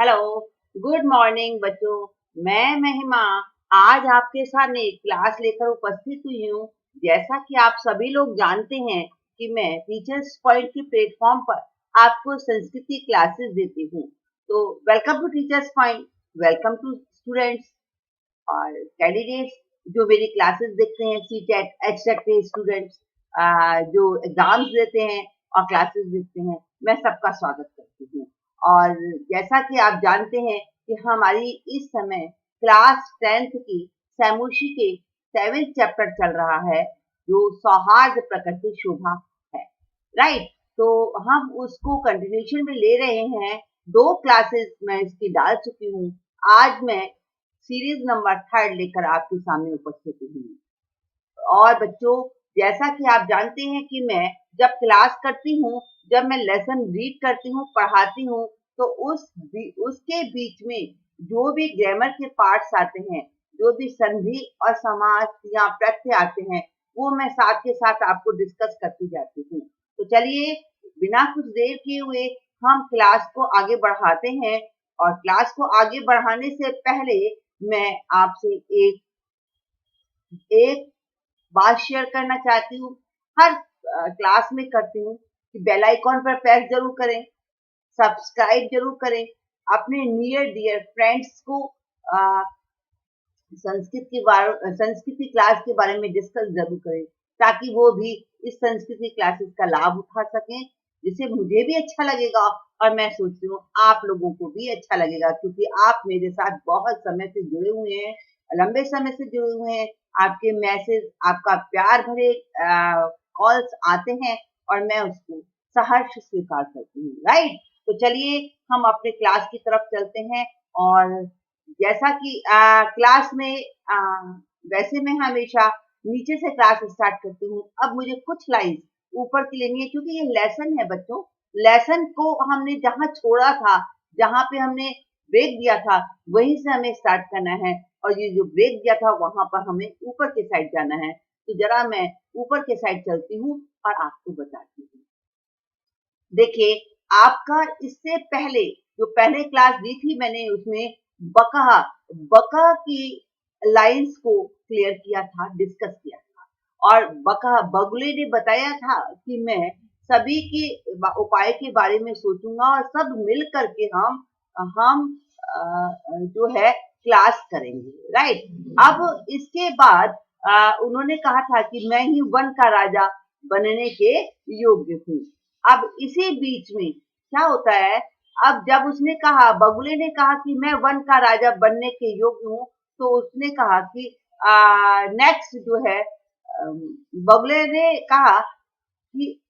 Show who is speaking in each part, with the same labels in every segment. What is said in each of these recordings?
Speaker 1: Hello, good morning बच्चों। मैं महिमा आज आपके सामने क्लास लेकर उपस्थित हुई हूँ। जैसा कि आप सभी लोग जानते हैं कि मैं टीचर्स पॉइंट की प्लेटफॉर्म पर आपको संस्कृति क्लासेस देती हूँ। तो welcome to teachers point, welcome to students और कैंडिडेट्स जो मेरी क्लासेस देखते हैं, सीटेट एचटेट के स्टूडेंट्स जो एग्जाम्स देते हैं और क्लासेस देखते हैं, मैं सबका स्वागत करती हूँ। और जैसा कि आप जानते हैं कि हमारी इस समय क्लास 10th की सैमुशी के 7th चैप्टर चल रहा है, जो सौहार्द प्रकृति शोभा है, राइट। तो हम उसको कंटिन्यूशन में ले रहे हैं। 2 क्लासेस मैं इसकी डाल चुकी हूँ। आज मैं सीरीज नंबर 3 लेकर आपके सामने उपस्थित हुई। और बच्चों, जैसा कि आप जानते हैं कि मैं जब क्लास करती हूँ, जब मैं लेसन रीड करती हूँ, पढ़ाती हूँ, तो उसके बीच में जो भी ग्रामर के पार्ट्स आते हैं, जो भी संधि और समास या प्रत्यय आते हैं, वो मैं साथ के साथ आपको डिस्कस करती जाती हूँ। तो चलिए, बिना कुछ देर किए हुए हम क्लास को आगे बढ़ाते हैं। और क्लास को आगे बढ़ाने से पहले मैं आपसे एक एक बात शेयर करना चाहती हूँ। हर क्लास में करती हूँ कि बेल आइकॉन पर प्रेस जरूर करें, सब्सक्राइब जरूर करें, अपने नियर डियर फ्रेंड्स को अ, संस्कृति क्लास के बारे में डिस्कस जरूर करें, ताकि वो भी इस संस्कृति क्लासेस का लाभ उठा सकें, जिससे मुझे भी अच्छा लगेगा और मैं सोचती हूँ आप लोगों को भी अच्छा लगेगा, क्योंकि आप मेरे साथ बहुत समय से जुड़े हुए हैं, लंबे समय से जुड़े हुए हैं। आपके मैसेज, आपका प्यार भरे कॉल्स आते हैं और मैं उसको सहर्ष स्वीकार करती हूँ, राइट। तो चलिए हम अपने क्लास की तरफ चलते हैं। और जैसा कि क्लास में वैसे मैं हमेशा नीचे से क्लास स्टार्ट करती हूँ। अब मुझे कुछ लाइन्स ऊपर की लेनी है, क्योंकि ये लेसन है बच्चों। लेसन को हमने जहाँ छोड़ा था, जहाँ पे हमने ब्रेक दिया था, वहीं से हमें स्टार्ट करना है। और ये जो ब्रेक दिया था, वहां पर हमें ऊपर के साइड जाना है। तो जरा मैं ऊपर के साइड चलती हूँ और आपको बताती हूँ। देखिए, आपका इससे पहले जो पहले क्लास दी थी मैंने, उसमें बका बका की लाइंस को क्लियर किया था, डिस्कस किया था। और बका बगुले ने बताया था कि मैं सभी के उपाय के बारे में सोचूंगा और सब मिल करके हम जो है क्लास करेंगे, राइट। अब इसके बाद उन्होंने कहा था कि मैं ही वन का राजा बनने के योग्य हूँ। अब इसी बीच में क्या होता है, अब जब उसने कहा, बगुले ने कहा कि मैं वन का राजा बनने के योग्य हूँ, तो उसने कहा कि नेक्स्ट जो है, बगुले ने कहा कि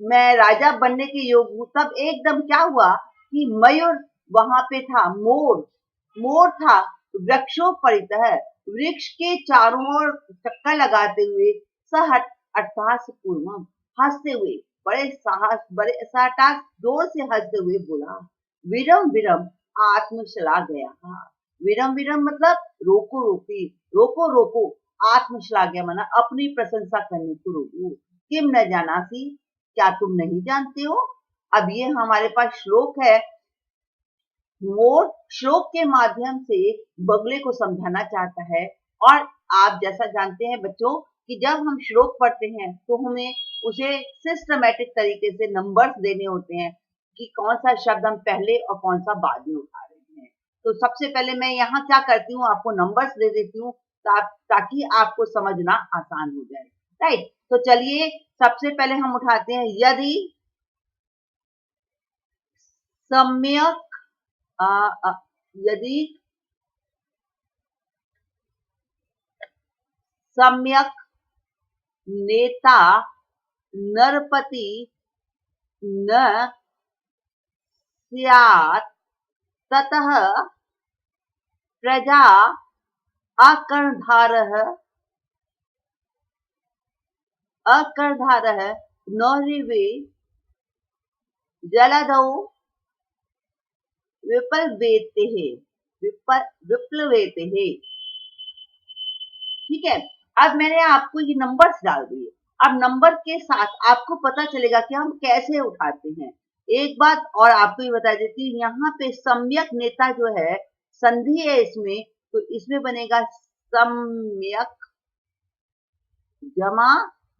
Speaker 1: मैं राजा बनने के योग्य हूँ। तब एकदम क्या हुआ कि मयूर वहां पे था, मोर था वृक्षों परितः, वृक्ष के चारों ओर चक्कर लगाते हुए, सहट अट्टहास पूर्वम, हंसते हुए, बड़े साहस जोर से हंसते हुए बोला, विरम विरम आत्मशला गया। हाँ, विरम विरम मतलब रोको रोकी, रोको रोको, आत्मशला गया माना अपनी प्रशंसा करने को रोको। किम न जानासी, क्या तुम नहीं जानते हो। अब ये हमारे पास श्लोक है। मोर श्लोक के माध्यम से बगुले को समझाना चाहता है। और आप जैसा जानते हैं बच्चों कि जब हम श्लोक पढ़ते हैं तो हमें उसे सिस्टमैटिक तरीके से नंबर्स देने होते हैं कि कौन सा शब्द हम पहले और कौन सा बाद में उठा रहे हैं। तो सबसे पहले मैं यहाँ क्या करती हूँ, आपको नंबर्स दे देती हूँ ताकि आपको समझना आसान हो जाए, राइट। तो चलिए सबसे पहले हम उठाते हैं, यदि सम्यक यदि सम्यक नेता नरपति न स्यात्, ततः प्रजा अकर्णधारः नौरिवे जलदौ विप्लवेते। ठीक है। अब मैंने आपको ये नंबर्स डाल दिए। अब नंबर के साथ आपको पता चलेगा कि हम कैसे उठाते हैं। एक बात और आपको ये बता देती हूँ, यहाँ पे सम्यक नेता जो है, संधि है इसमें, तो इसमें बनेगा सम्यक जमा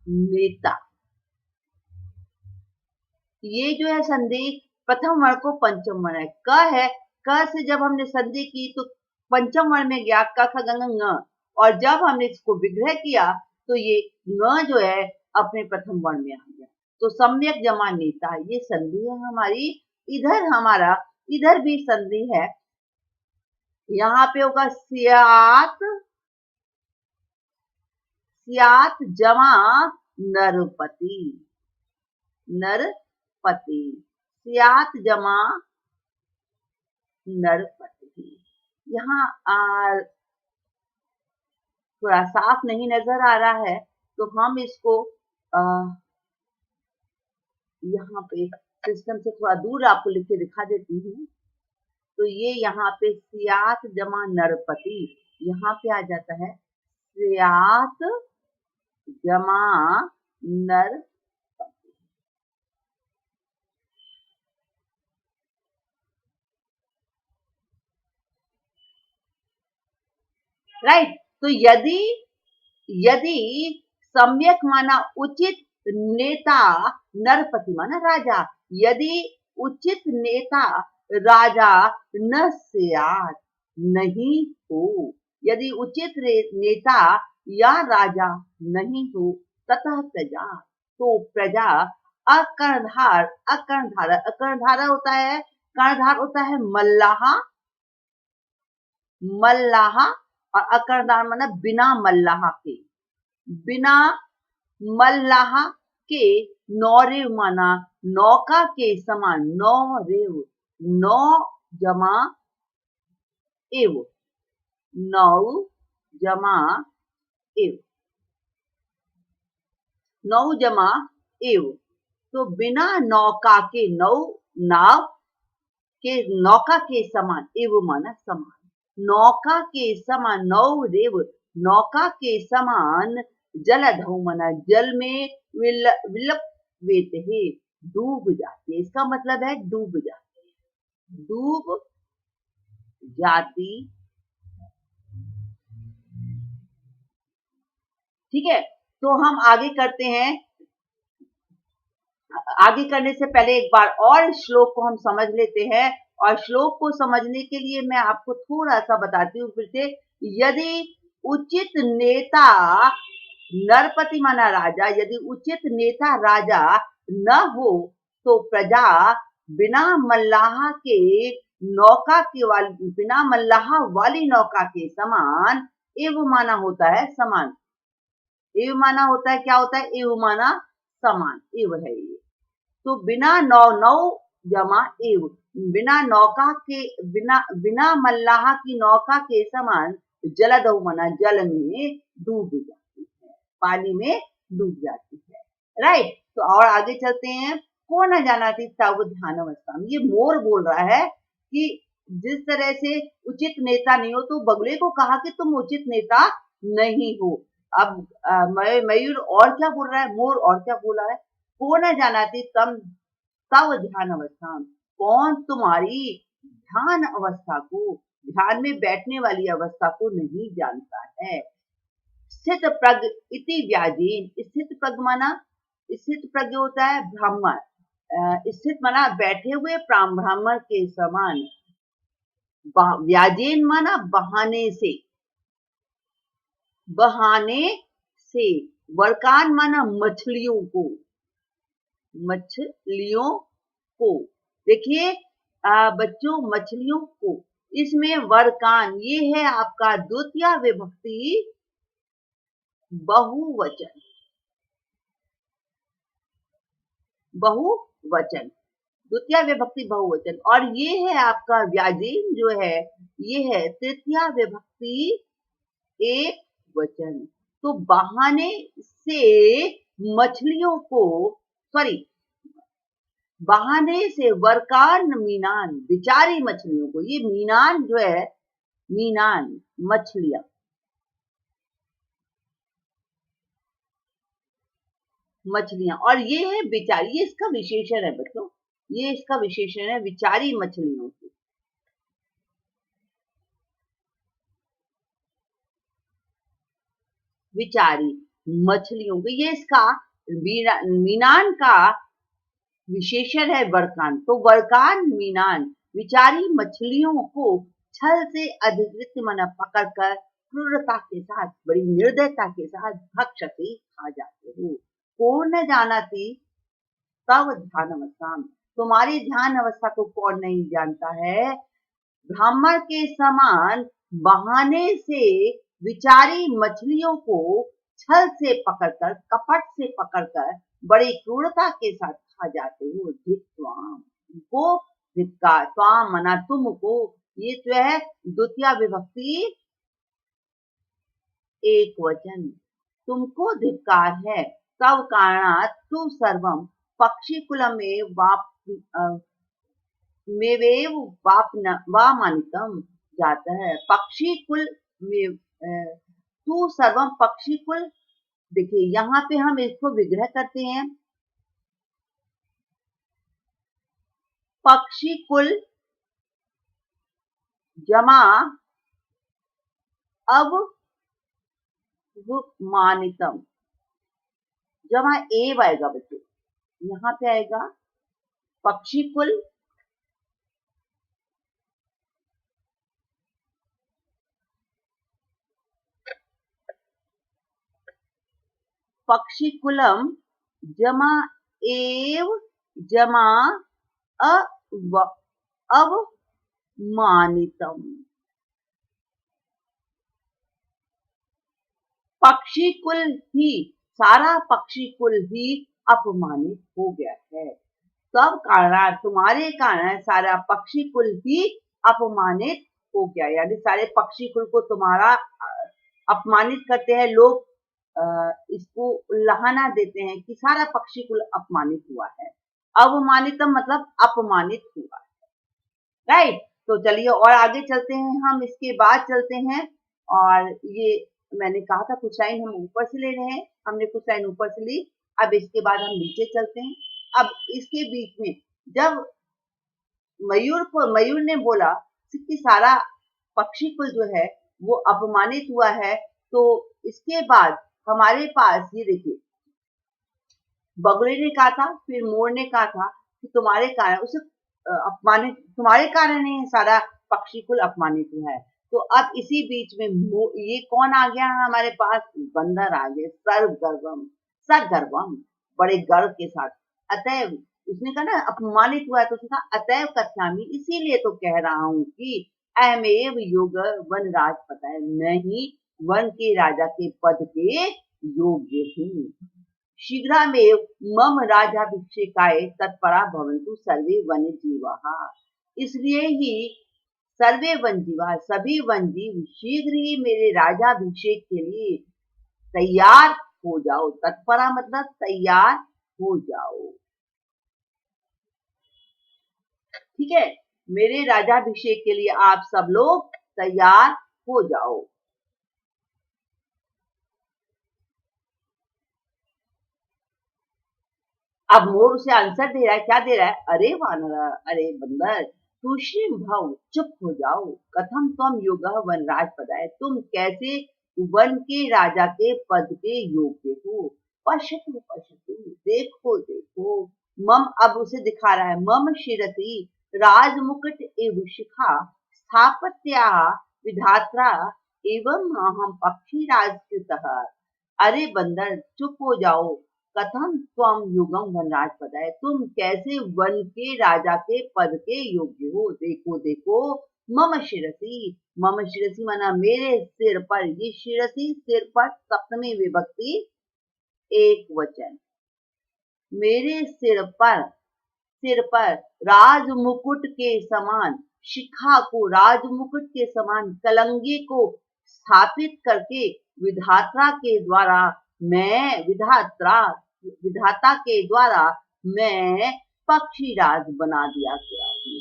Speaker 1: नेता। ये जो है संधि प्रथम वर्ण को पंचम वर्ण है। क है, क से जब हमने संधि की तो पंचम वर्ण में गया क ख ग घ ङ, और जब हमने इसको विग्रह किया तो ये ङ जो है अपने प्रथम वर्ण में आ गया। तो सम्यक जमा नेता ये संधि है हमारी। इधर भी संधि है। यहाँ पे होगा स्यात, स्यात जमा नरपति, नरपति, स्यात जमा नरपति। यहाँ थोड़ा साफ नहीं नजर आ रहा है, तो हम इसको यहाँ पे सिस्टम से थोड़ा दूर आपको लिख के दिखा देती हूँ। तो ये यहाँ पे स्यात जमा नरपति, यहाँ पे आ जाता है स्यात जमा नरपति। राइट। तो यदि सम्यक माना उचित नेता, नरपति माना राजा, यदि उचित नेता राजा न स्यात् नहीं हो, यदि उचित नेता या राजा नहीं हो, ततः प्रजा, तो प्रजा अकर्णधार, अकर्णधार होता है, कर्णधार होता है मल्लाहा, मल्लाहा, और अकर्णधार माना बिना मल्लाहा के, बिना मल्लाहा के, नौरेव माना नौका के समान, नौरेव, नौ जमा एव, नौ जमा एव, नौ जमा एव, तो बिना नौका के, नौ नाव के, नौका के समान, एव माना समान, नौका के समान, नौरेव, नौका के समान, जलधौ माना जल में विलप्त है, डूब जाती है, इसका मतलब है डूब जाती है, डूब जाती। ठीक है, तो हम आगे करते हैं। आगे करने से पहले एक बार और श्लोक को हम समझ लेते हैं, और श्लोक को समझने के लिए मैं आपको थोड़ा सा बताती हूँ फिर से। यदि उचित नेता, नरपति माना राजा, यदि उचित नेता राजा न हो, तो प्रजा बिना मल्लाहा के नौका के वाली, बिना मल्लाहा वाली नौका के समान, एव माना होता है समान, एव माना होता है, क्या होता है, एव माना समान, एव है ये। तो बिना नौ जमा एव, बिना नौका के, बिना मल्लाहा की नौका के समान, जलदौ माना जल में डूब जाती है, पानी में डूब जाती है। राइट। तो और आगे चलते हैं। को न जानाति तव ध्यान अवस्था, ये मोर बोल रहा है कि जिस तरह से उचित नेता नहीं हो, तो बगुले को कहा कि तुम उचित नेता नहीं हो। अब मयूर और क्या बोल रहा है, मोर और क्या बोला है, को न जानाति तव ध्यान अवस्था, कौन तुम्हारी ध्यान अवस्था को, ध्यान में बैठने वाली अवस्था को नहीं जानता है। स्थित प्रज्ञ इति व्याजेन, स्थित प्रज्ञ माना, स्थित प्रज्ञ होता है ब्राह्मण, स्थित माना बैठे हुए ब्राह्मण के समान, व्याजेन माना बहाने से, बहाने से, वर्कान माना मछलियों को, मछलियों को, देखिए बच्चों मछलियों को, इसमें वर्कान ये है आपका द्वितीय विभक्ति बहुवचन, बहुवचन, द्वितीय विभक्ति बहुवचन, और ये है आपका व्याजेन जो है, ये है तृतीय विभक्ति एक वचन। तो बहाने से मछलियों को, सॉरी, बहाने से वर्कान मीनान, बेचारी मछलियों को, ये मीनान जो है, मीनान मछलियां, मछलियां, और ये है बेचारी, ये इसका विशेषण है बच्चों, ये इसका विशेषण है विचारी मछलियों की। विचारी मछलियों की, ये इसका मीनान का विशेषण है वर्कान। तो वर्कान मीनान विचारी मछलियों को छल से अधिकृत मन पकड़कर क्रूरता के साथ, बड़ी निर्दयता के साथ भक्षते खा जाते हो। कौन न जानाती तव ध्यान अवस्था, तुम्हारी ध्यान अवस्था को कौन नहीं जानता है। ब्राह्मण के समान बहाने से विचारी मछलियों को छल से पकड़कर, कपट से पकड़कर बड़ी क्रूरता के साथ खा जाते हो। धिक्वाम को, धिक्कार, त्वाम मना तुमको, ये जो है द्वितीय विभक्ति एक वचन, तुमको धिक्कार है। तव कारणात् तु सर्वम पक्षी कुलम में मेवेव वामानितम जाता है। पक्षी कुल में तू सर्वम पक्षी कुल, देखिए यहाँ पे हम इसको विग्रह करते हैं। पक्षी कुल जमा अब मानितम, जमा एव आएगा बच्चों, यहाँ पे आएगा पक्षी कुल पक्षी कुलम जमा एव जमा अवमानितम। पक्षी कुल ही, सारा पक्षी कुल ही अपमानित हो गया है। तब कारण, तुम्हारे कारण सारा पक्षी कुल ही अपमानित हो गया, यानी सारे पक्षी कुल को तुम्हारा अपमानित करते हैं लोग। इसको उल्लाहना देते हैं कि सारा पक्षी कुल अपमानित हुआ है। अवमानितम मतलब अपमानित हुआ है, राइट। तो चलिए और आगे चलते हैं, हम इसके बाद चलते हैं। और ये मैंने कहा था कुछ लाइन हम ऊपर से ले रहे हैं, हमने कुछ लाइन ऊपर से ली, अब इसके बाद हम नीचे चलते हैं। अब इसके बीच में जब मयूर ने बोला कि सारा पक्षी कुल जो है वो अपमानित हुआ है, तो इसके बाद हमारे पास ये देखिए, बगुले ने कहा था, फिर मोर ने कहा था कि तुम्हारे कारण उसे अपमानित, तुम्हारे कारण ही सारा पक्षी कुल अपमानित हुआ है। तो अब इसी बीच में ये कौन आ गया हमारे पास, बंदर आ गए। सर्वगर्वम, सगर्वम, बड़े गर्व के साथ। अतएव उसने कहा ना अपमानित हुआ है, तो उसने कहा अतएव कथ्यामि, इसीलिए तो कह रहा हूँ कि अहमेव योग वन राज पता है, नहीं वन के राजा के पद के योग्य हूँ। शीघ्रमेव मम राज्याभिषेकाय तत्परा भवन्तु सर्वे वन्य जीवाः, इसलिए ही सर्वे वन जीवा, सभी वन जीव शीघ्र ही मेरे राजाभिषेक के लिए तैयार हो जाओ। तत्परा मतलब तैयार हो जाओ, ठीक है। मेरे राजाभिषेक के लिए आप सब लोग तैयार हो जाओ। अब मोर उसे आंसर दे रहा है, क्या दे रहा है, अरे वानरा, अरे बंदर, तुष्णीम भव, चुप हो जाओ। कथम त्वम योगः वनराज पदाय, तुम कैसे वन के राजा के पद के योग्य हो। पश्यतु पश्यतु, देखो देखो। मम, अब उसे दिखा रहा है, मम शिरसि राजमुकुट एव शिखा स्थापत्या विधात्रा एवं अहम पक्षी राजकृतः। अरे बंदर चुप हो जाओ। कथम त्वम युगम वनराज पदाय, तुम कैसे वन के राजा के पद के योग्य हो। देखो देखो, मम शिरसी, मम शिरसी माना मेरे सिर पर, ये शिरसी सिर पर सप्तमी विभक्ति एक वचन, मेरे सिर पर राज मुकुट के समान शिखा को, राज मुकुट के समान कलंगी को स्थापित करके विधाता के द्वारा मैं, विधाता के द्वारा मैं पक्षीराज बना दिया गया हूँ।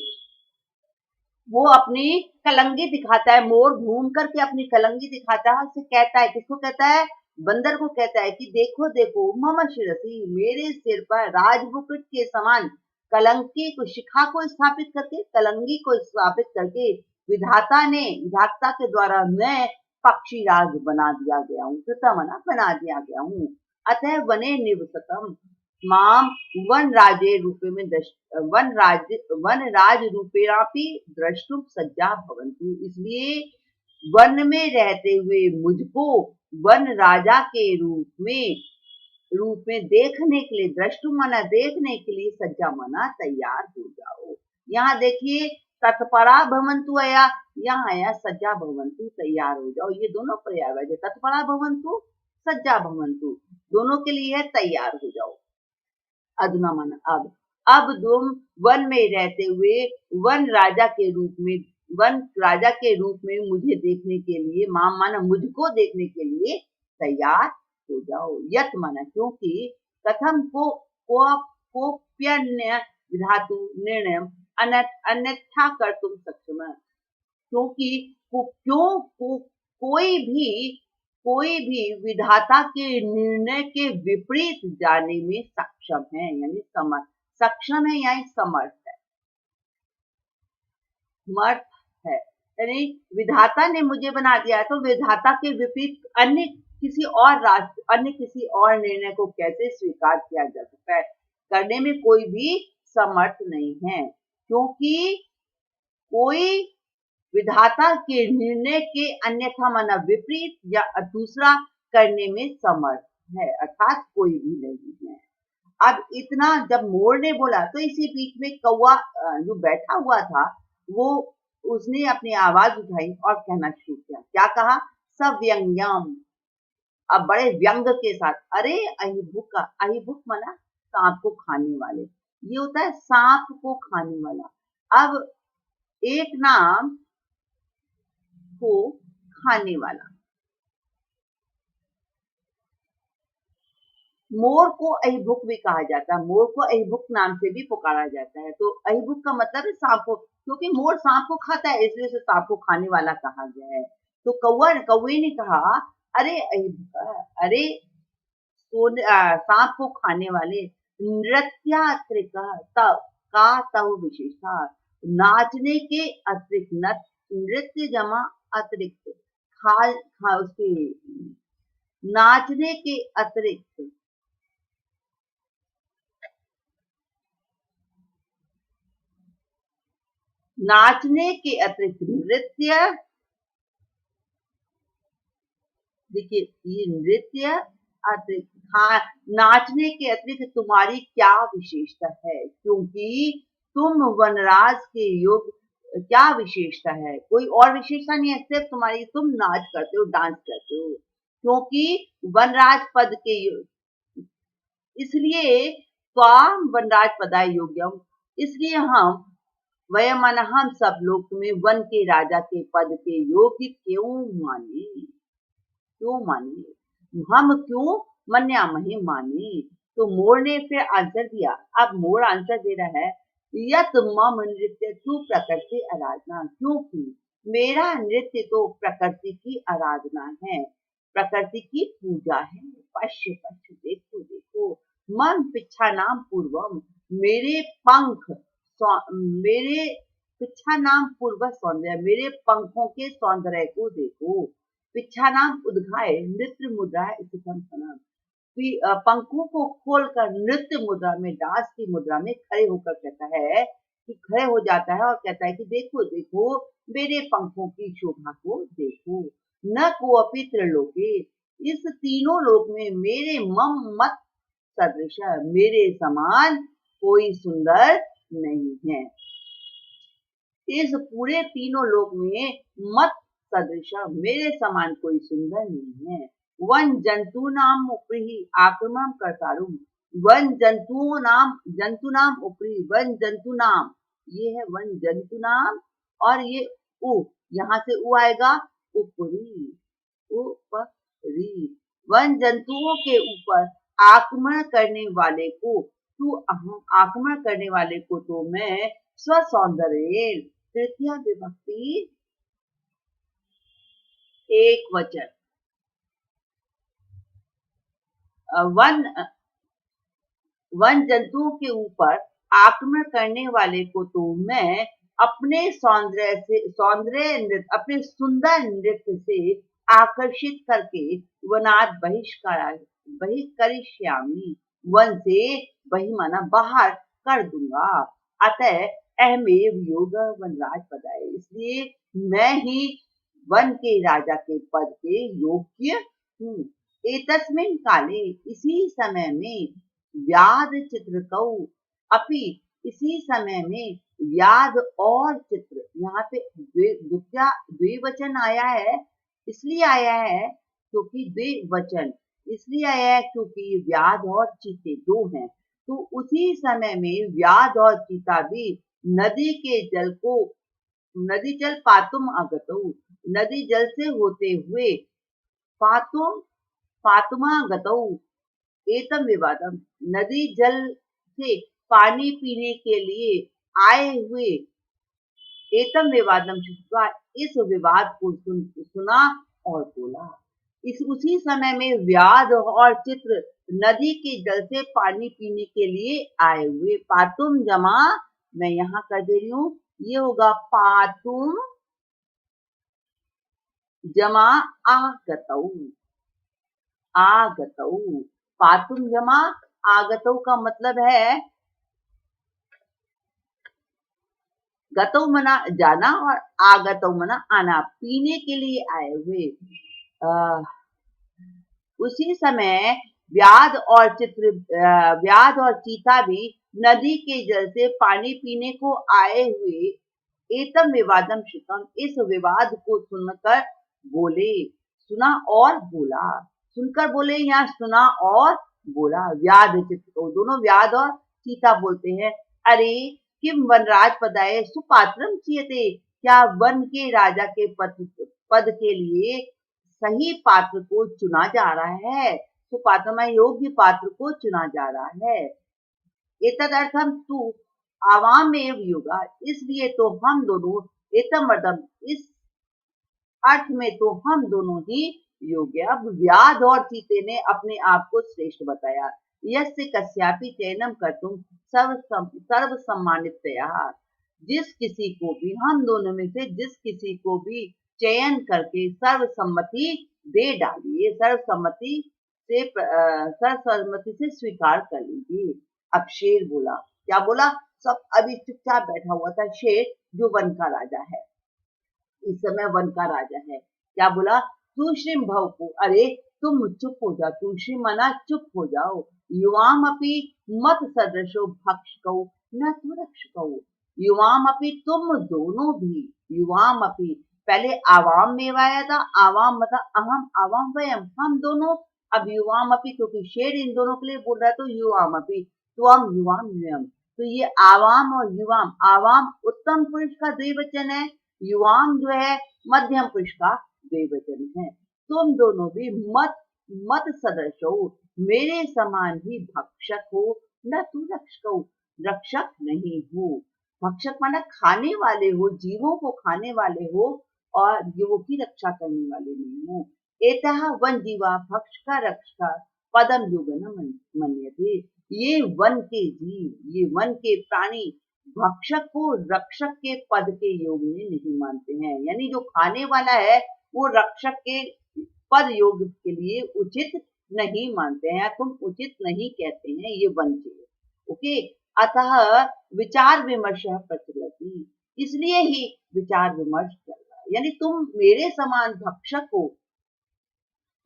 Speaker 1: वो अपनी कलंगी दिखाता है, मोर घूम करके अपनी कलंगी दिखाता है, उसे कहता है, किसको कहता है, बंदर को कहता है कि देखो देखो, मम शिरसी, मेरे सिर पर राजमुकुट के समान कलंकी को शिखा को स्थापित करके, कलंगी को स्थापित करके विधाता के द्वारा मैं पक्षीराज बना दिया गया हूँ, कृतमना बना दिया गया हूँ। अतः वने निवसतम माम वन राजे रूपे में वन राज रूपेणापि द्रष्टुम सज्जा भवन्तु। इसलिए वन में रहते हुए मुझको वन राजा के रूप में देखने के लिए, द्रष्टु माना देखने के लिए, सज्जा माना तैयार हो जाओ। यहाँ देखिए तत्परा भवन्तु आया, यहाँ आया सज्जा भवन्तु, तैयार हो जाओ। ये दोनों पर्यायवाची है, तत्परा भवन्तु, सज्जा भवन्तु, दोनों के लिए है तैयार हो जाओ। अधुना माना अब तुम वन में रहते हुए वन राजा के रूप में मुझे देखने के लिए, माम माना मुझको देखने के लिए तैयार हो जाओ। यत माना क्योंकि कथम कोप्यन्य विधातु निर्णय अन्यथा कर तुम सक्षम, क्योंकि कोई भी विधाता के निर्णय के विपरीत जाने में सक्षम है, यानी सक्षम है यानी समर्थ है। यानी विधाता ने मुझे बना दिया है तो विधाता के विपरीत अन्य किसी और निर्णय को कैसे स्वीकार किया जा सकता है, करने में कोई भी समर्थ नहीं है, क्योंकि कोई विधाता के निर्णय के अन्यथा माना विपरीत या दूसरा करने में समर्थ है, अर्थात कोई भी नहीं है। अब इतना जब मोर ने बोला तो इसी बीच में कौवा जो बैठा हुआ था वो उसने अपनी आवाज उठाई और कहना शुरू किया। क्या कहा? सव्यंग्यम, अब बड़े व्यंग के साथ, अरे अहिभुक माना सांप को खाने वाले, ये होता है सांप को खाने वाला। अब एक नाम को खाने वाला, मोर को अहिभुक भी कहा जाता है, मोर को अहिभुक नाम से भी पुकारा जाता है। तो अहिभुक का मतलब है सांप को, क्योंकि मोर सांप को खाता है इसलिए उसे सांप को खाने वाला कहा गया है। तो कौवे ने कहा अरे अरे सांप को खाने वाले, नृत्यात्रिक का तव विशेषता, नाचने के अतिरिक्त, नृत्य जमा अतिरिक्त, उसके नाचने के अतिरिक्त, नृत्य, देखिए ये नृत्य अतिरिक्त, नाचने के अतिरिक्त तुम्हारी क्या विशेषता है, क्योंकि तुम वनराज के योग, क्या विशेषता है, कोई और विशेषता नहीं है सिर्फ तुम्हारी, तुम नाच करते हो, डांस करते हो, क्योंकि वनराज पद के इसलिए त्वाम वनराज पदाय योग्यम, इसलिए हम सब लोग तुम्हें वन के राजा के पद के योग्य क्यों माने, हम क्यों मन्यामहे माने। तो मोर ने फिर आंसर दिया। अब मोर आंसर दे रहा है, यत मम नृत्य तू प्रकृति आराधना, क्योंकि मेरा नृत्य तो प्रकृति की आराधना है, प्रकृति की पूजा है। पश्य देखो देखो, मन पिछा नाम पूर्वम, मेरे पिछा नाम पूर्व सौंदर्य, मेरे पंखों के सौंदर्य को देखो। पिछा नाम उद्घाय नृत्य मुद्रा स्थितम सनम, पंखों को खोलकर नृत्य मुद्रा में, डांस की मुद्रा में खड़े होकर कहता है कि खड़े हो जाता है और कहता है कि देखो देखो मेरे पंखों की शोभा को देखो। न को अपि त्रिलोके, इस तीनों लोक में मेरे मत सदृश, मेरे समान कोई सुंदर नहीं है, इस पूरे तीनों लोक में मत सदृश, मेरे समान कोई सुंदर नहीं है। वन जंतु नाम उपरि आक्रमण कर्तारुम, वन जंतु नाम उपरि, वन जंतु नाम, ये है वन जंतु नाम, और ये यहाँ से आएगा उपरि, वन जंतुओं के ऊपर आक्रमण करने वाले को तो मैं स्वसौंदर्य, तृतीय विभक्ति एक वचन, वन जंतुओं के ऊपर आक्रमण करने वाले को तो मैं अपने अपने सुंदर नृत्य से आकर्षित करके वनात् बहिष्करिष्यामि, वन से बहिमाना बाहर कर दूंगा। अतः अहमेव योग वनराज पदाय, इसलिए मैं ही वन के राजा के पद के योग्य हूँ। एतस्मिन् काले, इसी समय में, व्याध चित्रकौ अपि, इसी समय में व्याध और चित्र, यहाँ पे द्विवचन आया है, इसलिए आया है क्योंकि द्विवचन इसलिए आया है क्योंकि व्याध और चीते दो हैं। तो उसी समय में व्याध और चीता भी नदी के जल को, नदी जल पातुम आगतौ, नदी जल से होते हुए पातुमा गतौ एतम विवादम, नदी जल से पानी पीने के लिए आए हुए, एतम विवादम शुद्धा, इस विवाद को सुना और बोला। उसी समय में व्याध और चित्र नदी के जल से पानी पीने के लिए आए हुए, पातुम जमा, मैं यहाँ कर दे रही हूँ, ये होगा पातुम जमा आगतौ, आगतौ, पातुम जमा आगतौ का मतलब है गतौ मना जाना और आगतौ मना आना, पीने के लिए आए हुए। उसी समय व्याध और चीता भी नदी के जल से पानी पीने को आए हुए, एतम विवादम श्रुतम, इस विवाद को सुनकर बोले, सुना और बोला, सुनकर बोले या सुना और बोला। व्याध चित्र, दोनों व्याध और चीता बोलते हैं, अरे किम वनराज पदाय सुपात्रम चीयते, क्या वन के राजा के पद के लिए सही पात्र को चुना जा रहा है, सुपात्र में योग्य पात्र को चुना जा रहा है। एतदर्थम तू आवाम में योगा, इसलिए तो हम दोनों, एतमर्दम, इस अर्थ में तो हम दोनों ही योग्य। अब व्याध और चीते ने अपने आप को श्रेष्ठ बताया। यस्य कस्यापि चयनम कर्तुम सर्व सम्मानितया, जिस किसी को भी, हम दोनों में से जिस किसी को भी चयन करके सर्वसम्मति दे डालिए, सर्वसम्मति से स्वीकार कर लीजिए। अब शेर बोला, क्या बोला? सब अभी चुपचाप बैठा हुआ था शेर, जो वन का राजा है, इस समय वन का राजा है। क्या बोला? तूष्णीम भवपु, अरे तुम चुप हो जाओ, तूष्णीम मना चुप हो जाओ। युवाम अपि मत सदृशो भक्षकौ न तु रक्षकौ, युवाम अपि, तुम दोनों भी, युवाम अपि, पहले आवाम में आया था, आवाम मतलब अहम आवाम वयम, हम दोनों। अब युवाम अपि, क्योंकि शेर इन दोनों के लिए बोल रहा है, तो युवाम अपि, त्वम युवाम युयम, तो ये आवाम और युवाम, आवाम उत्तम पुरुष का द्विवचन है, युवाम जो है मध्यम पुरुष का द्विवचन है। तुम दोनों भी मत सदृश हो, मेरे समान ही भक्षक हो, न तू रक्षक हो, रक्षक नहीं हो। भक्षक माना खाने वाले हो, जीवों को खाने वाले हो, और जीवों की रक्षा करने वाले नहीं हो। एतः वन जीवा भक्ष का रक्षा पदम युगन मन्यते, ये वन के जीव, ये वन के प्राणी भक्षक को रक्षक के पद के योग में नहीं मानते हैं, यानी जो खाने वाला है वो रक्षक के पद योग के लिए उचित नहीं मानते हैं, तुम उचित नहीं कहते हैं, ये वन के। ओके, अतः विचार विमर्श प्रचलति, इसलिए ही विचार विमर्श चल रहा है, यानी तुम मेरे समान भक्षक हो,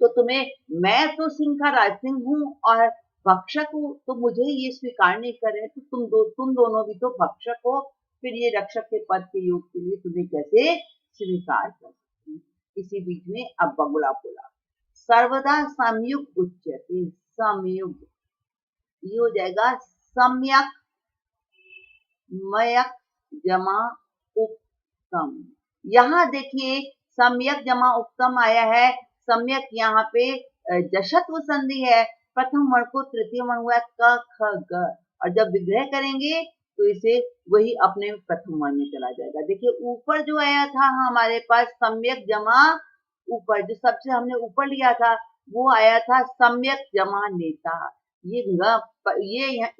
Speaker 1: तो तुम्हें, मैं तो सिंह का राजसिंह हूँ और भक्षक हूँ, तो मुझे ये स्वीकार नहीं करे, तो तुम दोनों भी तो भक्षक हो, फिर ये रक्षक के पद के योग के लिए तुम्हें कैसे स्वीकार कर सकती हूँ। इसी बीच में अब बगुला बोला, सर्वदा संयुग उच्यते, संयुग, ये हो जाएगा सम्यक मयक जमा उत्तम। यहाँ देखिए सम्यक जमा उत्तम आया है, सम्यक यहाँ पे जशत्व संधि है, प्रथम वर्ण को तृतीय वर्ण हुआ क ख ग, और जब विग्रह करेंगे तो इसे वही अपने प्रथम वर्ण में चला जाएगा। देखिए ऊपर जो आया था हमारे पास सम्यक जमा, ऊपर जो सबसे हमने ऊपर लिया था वो आया था सम्यक जमा नेता, ये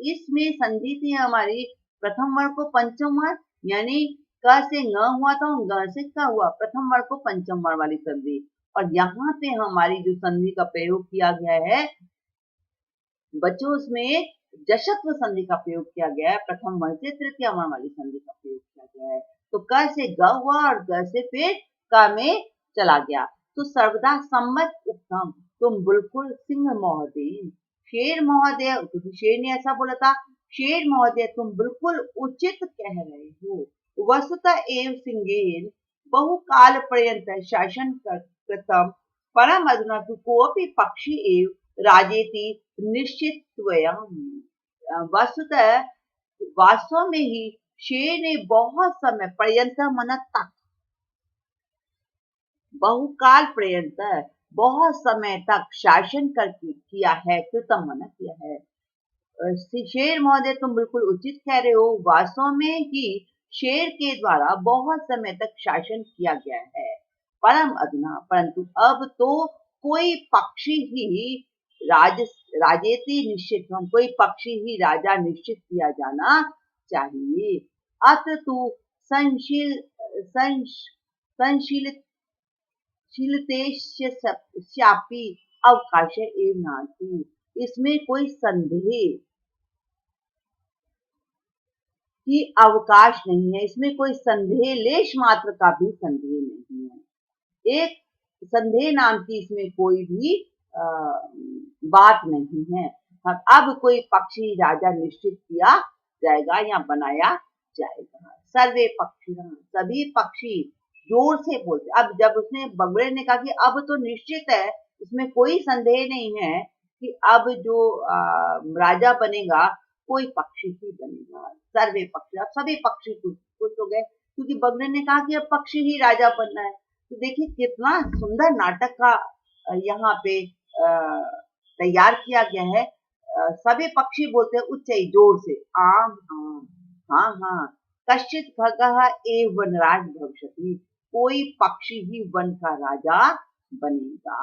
Speaker 1: इसमें संधि थी हमारी प्रथम वर्ग को पंचम वर्ग, यानी क से ङ हुआ था और ग से क हुआ, प्रथम वर्ग को पंचम वर्ग वाली संधि। और यहाँ पे हमारी जो संधि का प्रयोग किया गया है बच्चों, उसमें जशत्व संधि का प्रयोग किया गया है, प्रथम वर्ण से तृतीय वर्ण वाली संधि का प्रयोग किया गया है। तो क से ग हुआ और ग से फिर क में चला गया। तो सर्वदा सम्मत उत्तम, तुम बिल्कुल सिंह महोदय, शेर महोदय, क्योंकि शेर ने ऐसा बोला था, शेर महोदय तुम बिल्कुल उचित कह रहे हो। वस्तुतः एव सिंहेन बहुकाल पर्यंत शासन कृतम परम अधुना तु कोऽपि पक्षी एव राजेति निश्चिततया। वस्तुतः वास्तव में ही शेर ने बहुत समय पर्यंत मन तक, बहुकाल पर्यंत बहुत समय तक शासन करके किया है, कृतम मन किया है। शेर महोदय तुम बिल्कुल उचित कह रहे हो, वास्तव में ही शेर के द्वारा बहुत समय तक शासन किया गया है। परम अधुना, परंतु अब तो कोई पक्षी ही राजेति निश्चित, कोई पक्षी ही राजा निश्चित किया जाना चाहिए। अत्र तु संशीलित शीलतेश्यापि अवकाश एव नास्ति। इसमें कोई संदेह की अवकाश नहीं है, इसमें कोई संदेह, लेश मात्र का भी संदेह नहीं है। एक संदेह नाम की इसमें कोई भी बात नहीं है। अब कोई पक्षी राजा निश्चित किया जाएगा या बनाया जाएगा। सर्वे पक्षी, सभी पक्षी जोर से बोलते। अब जब उसने बगुड़े ने कहा कि अब तो निश्चित है, इसमें कोई संदेह नहीं है कि अब जो राजा बनेगा कोई पक्षी ही बनेगा। सर्वे पक्षी, अब सभी पक्षी खुश हो गए, क्योंकि बगुड़े ने कहा कि अब पक्षी ही राजा बनना है। तो देखिए कितना सुंदर नाटक का यहाँ पे तैयार किया गया है। सभी पक्षी बोलते हैं उच्च जोर से, आम आम, हाँ हाँ, कश्चित खगः एव वनराज भविष्यति, कोई पक्षी ही वन का राजा बनेगा।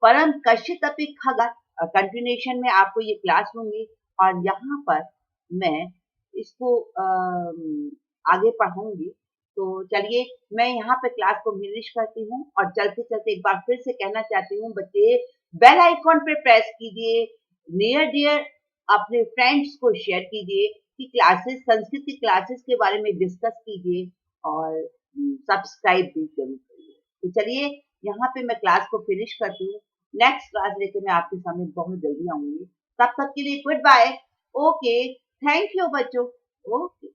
Speaker 1: परम कश्चित अपि खगः, कंटिन्यूएशन में आपको ये क्लास लूंगी और यहाँ पर मैं इसको आगे पढ़ाऊंगी। तो चलिए मैं यहाँ पे क्लास को फिनिश करती हूँ और चलते चलते एक बार फिर से कहना चाहती हूँ बच्चे, बेल आइकॉन पे प्रेस कीजिए, नियर डियर अपने फ्रेंड्स को शेयर कीजिए कि क्लासेस, संस्कृत की क्लासेस के बारे में डिस्कस कीजिए और सब्सक्राइब भी जरूर करिए। तो चलिए यहाँ पे मैं क्लास को फिनिश करती हूँ। नेक्स्ट क्लास लेके मैं आपके सामने बहुत जल्दी आऊंगी। तब तक के लिए goodbye. Okay, thank you बच्चों। ओके।